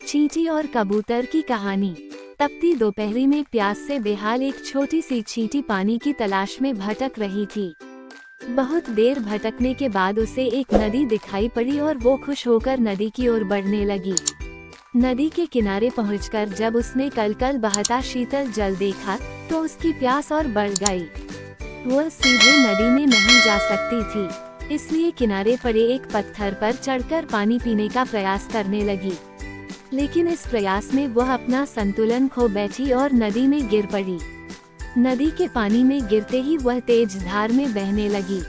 चींटी और कबूतर की कहानी। तपती दोपहरी में प्यास से बेहाल एक छोटी सी चींटी पानी की तलाश में भटक रही थी। बहुत देर भटकने के बाद उसे एक नदी दिखाई पड़ी और वो खुश होकर नदी की ओर बढ़ने लगी। नदी के किनारे पहुंचकर जब उसने कल बहता शीतल जल देखा तो उसकी प्यास और बढ़ गई। वह सीधे नदी में नहीं जा सकती थी, इसलिए किनारे पड़े एक पत्थर पर चढ़कर पानी पीने का प्रयास करने लगी। लेकिन इस प्रयास में वह अपना संतुलन खो बैठी और नदी में गिर पड़ी। नदी के पानी में गिरते ही वह तेज धार में बहने लगी।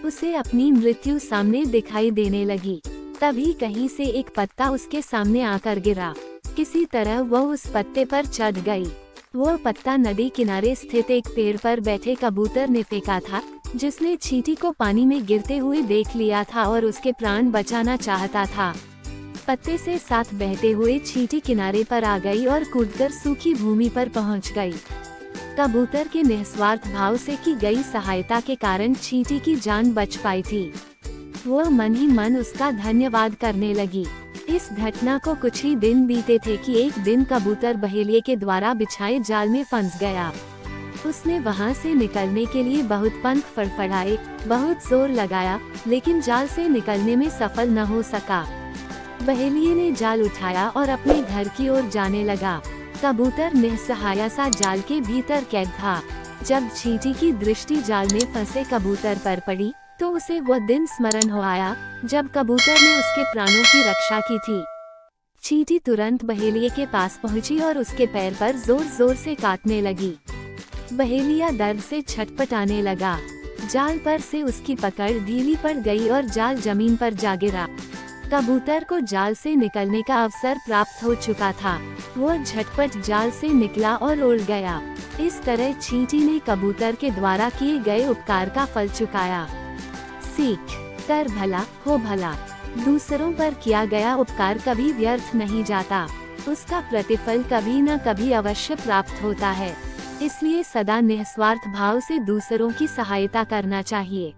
उसे अपनी मृत्यु सामने दिखाई देने लगी। तभी कहीं से एक पत्ता उसके सामने आकर गिरा। किसी तरह वह उस पत्ते पर चढ़ गई। वह पत्ता नदी किनारे स्थित एक पेड़ पर बैठे कबूतर ने फेंका था, जिसने चींटी को पानी में गिरते हुए देख लिया था और उसके प्राण बचाना चाहता था। पत्ते से साथ बहते हुए चींटी किनारे पर आ गई और कूदकर सूखी भूमि पर पहुंच गई। कबूतर के निस्वार्थ भाव से की गई सहायता के कारण चींटी की जान बच पाई थी। वह मन ही मन उसका धन्यवाद करने लगी। इस घटना को कुछ ही दिन बीते थे कि एक दिन कबूतर बहेलिये के द्वारा बिछाए जाल में फंस गया। उसने वहां से निकलने के लिए बहुत पंख फड़फड़ाए, बहुत जोर लगाया, लेकिन जाल से निकलने में सफल न हो सका। बहेलिये ने जाल उठाया और अपने घर की ओर जाने लगा। कबूतर निस्सहाय सा जाल के भीतर कैद था। जब चींटी की दृष्टि जाल में फंसे कबूतर पर पड़ी तो उसे वह दिन स्मरण हो आया जब कबूतर ने उसके प्राणों की रक्षा की थी। चींटी तुरंत बहेलिये के पास पहुंची और उसके पैर पर जोर जोर से काटने लगी। बहेलिया दर्द से छटपटाने लगा। जाल पर से उसकी पकड़ ढीली पड़ गई और जाल जमीन पर जा गिरा। कबूतर को जाल से निकलने का अवसर प्राप्त हो चुका था। वह झटपट जाल से निकला और उड़ गया। इस तरह चींटी ने कबूतर के द्वारा किए गए उपकार का फल चुकाया। सीख: कर भला हो भला। दूसरों पर किया गया उपकार कभी व्यर्थ नहीं जाता। उसका प्रतिफल कभी न कभी अवश्य प्राप्त होता है। इसलिए सदा निस्वार्थ भाव से दूसरों की सहायता करना चाहिए।